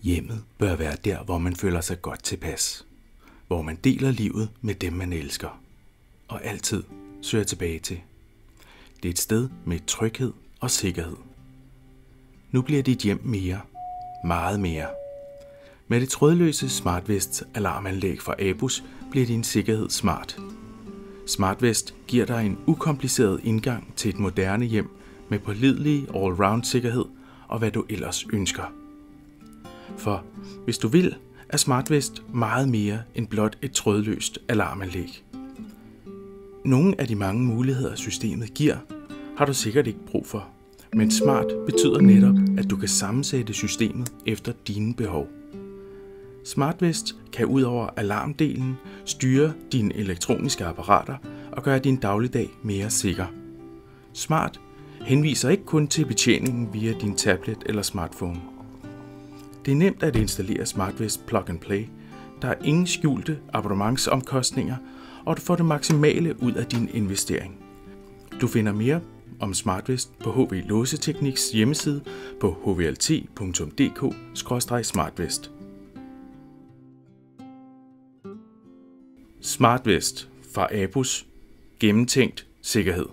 Hjemmet bør være der, hvor man føler sig godt tilpas. Hvor man deler livet med dem, man elsker. Og altid søger tilbage til. Det er et sted med tryghed og sikkerhed. Nu bliver dit hjem mere. Meget mere. Med det trådløse SmartVest alarmanlæg fra Abus bliver din sikkerhed smart. SmartVest giver dig en ukompliceret indgang til et moderne hjem med pålidelig all-round sikkerhed og hvad du ellers ønsker. For hvis du vil, er SmartVest meget mere end blot et trådløst alarmanlæg. Nogle af de mange muligheder, systemet giver, har du sikkert ikke brug for. Men smart betyder netop, at du kan sammensætte systemet efter dine behov. SmartVest kan ud over alarmdelen styre dine elektroniske apparater og gøre din dagligdag mere sikker. Smart henviser ikke kun til betjeningen via din tablet eller smartphone. Det er nemt at installere SmartVest Plug and Play. Der er ingen skjulte abonnementsomkostninger, og du får det maksimale ud af din investering. Du finder mere om SmartVest på HV Låsetekniks hjemmeside på hvlt.dk/smartvest. SmartVest fra Abus. Gennemtænkt sikkerhed.